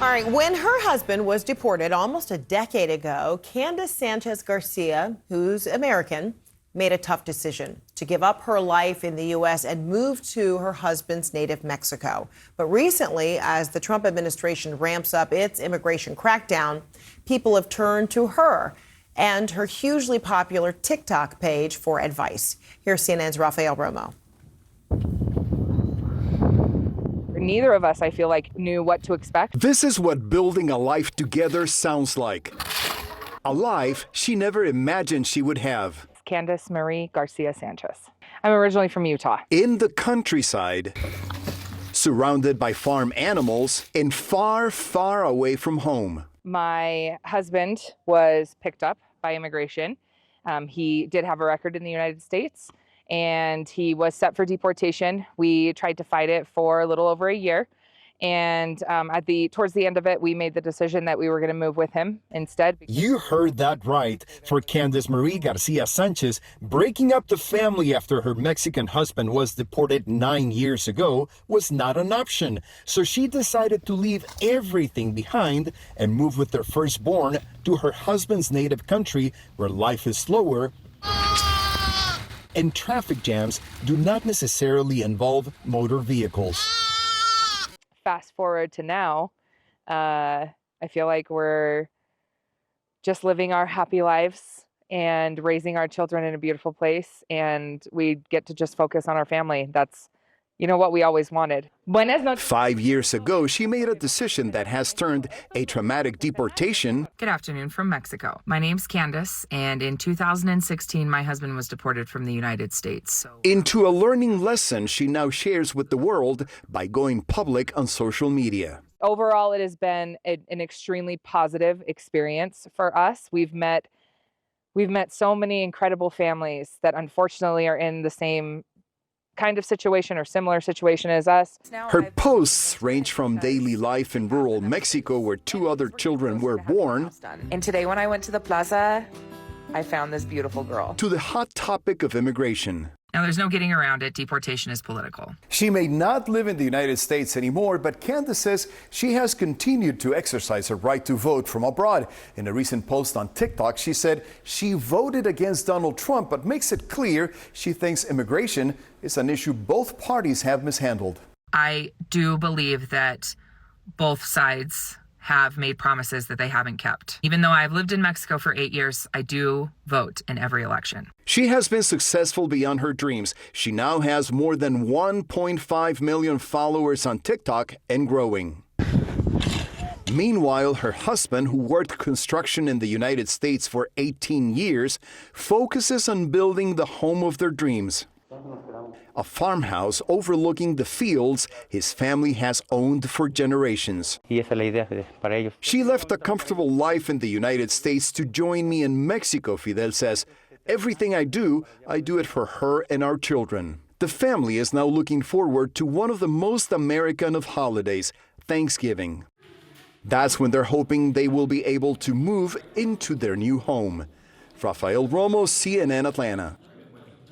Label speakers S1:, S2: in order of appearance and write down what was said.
S1: All right, when her husband was deported almost a decade ago, Candace Sanchez Garcia, who's American, made a tough decision to give up her life in the U.S. and move to her husband's native Mexico. But recently, as the Trump administration ramps up its immigration crackdown, people have turned to her and her hugely popular TikTok page for advice. Here's CNN's Rafael Romo.
S2: Neither of us, I feel like, knew what to expect.
S3: This is what building a life together sounds like. A life she never imagined she would have.
S2: Candace Marie Garcia Sanchez. I'm originally from Utah.
S3: In the countryside, surrounded by farm animals, and far, far away from home.
S2: My husband was picked up by immigration. He did have a record in the United States, and he was set for deportation. We tried to fight it for a little over a year. And towards the end of it, we made the decision that we were going to move with him instead.
S4: You heard that right. For Candace Marie Garcia Sanchez, breaking up the family after her Mexican husband was deported 9 years ago was not an option. So she decided to leave everything behind and move with their firstborn to her husband's native country, where life is slower and traffic jams do not necessarily involve motor vehicles.
S2: Fast forward to now, I feel like we're just living our happy lives and raising our children in a beautiful place, and we get to just focus on our family. That's, what we always wanted.
S3: 5 years ago, she made a decision that has turned a traumatic deportation.
S5: Good afternoon from Mexico. My name's Candace, and in 2016, my husband was deported from the United States.
S3: Into a learning lesson she now shares with the world by going public on social media.
S2: Overall, it has been an extremely positive experience for us. We've met so many incredible families that unfortunately are in the same kind of situation or similar situation as us.
S3: Her posts range from daily life in rural Mexico, where 2 other children were born,
S5: And today when I went to the plaza, I found this beautiful girl.
S3: to the hot topic of immigration.
S5: Now, there's no getting around it. Deportation is political.
S6: She may not live in the United States anymore, but Candace says she has continued to exercise her right to vote from abroad. In a recent post on TikTok, she said she voted against Donald Trump, but makes it clear she thinks immigration is an issue both parties have mishandled.
S5: I do believe that both sides have made promises that they haven't kept. Even though I've lived in Mexico for 8 years, I do vote in every election.
S3: She has been successful beyond her dreams. She now has more than 1.5 million followers on TikTok and growing. Meanwhile, her husband, who worked construction in the United States for 18 years, focuses on building the home of their dreams. A farmhouse overlooking the fields his family has owned for generations. She left a comfortable life in the United States to join me in Mexico, Fidel says. Everything I do it for her and our children. The family is now looking forward to one of the most American of holidays, Thanksgiving. That's when they're hoping they will be able to move into their new home. Rafael Romo, CNN Atlanta.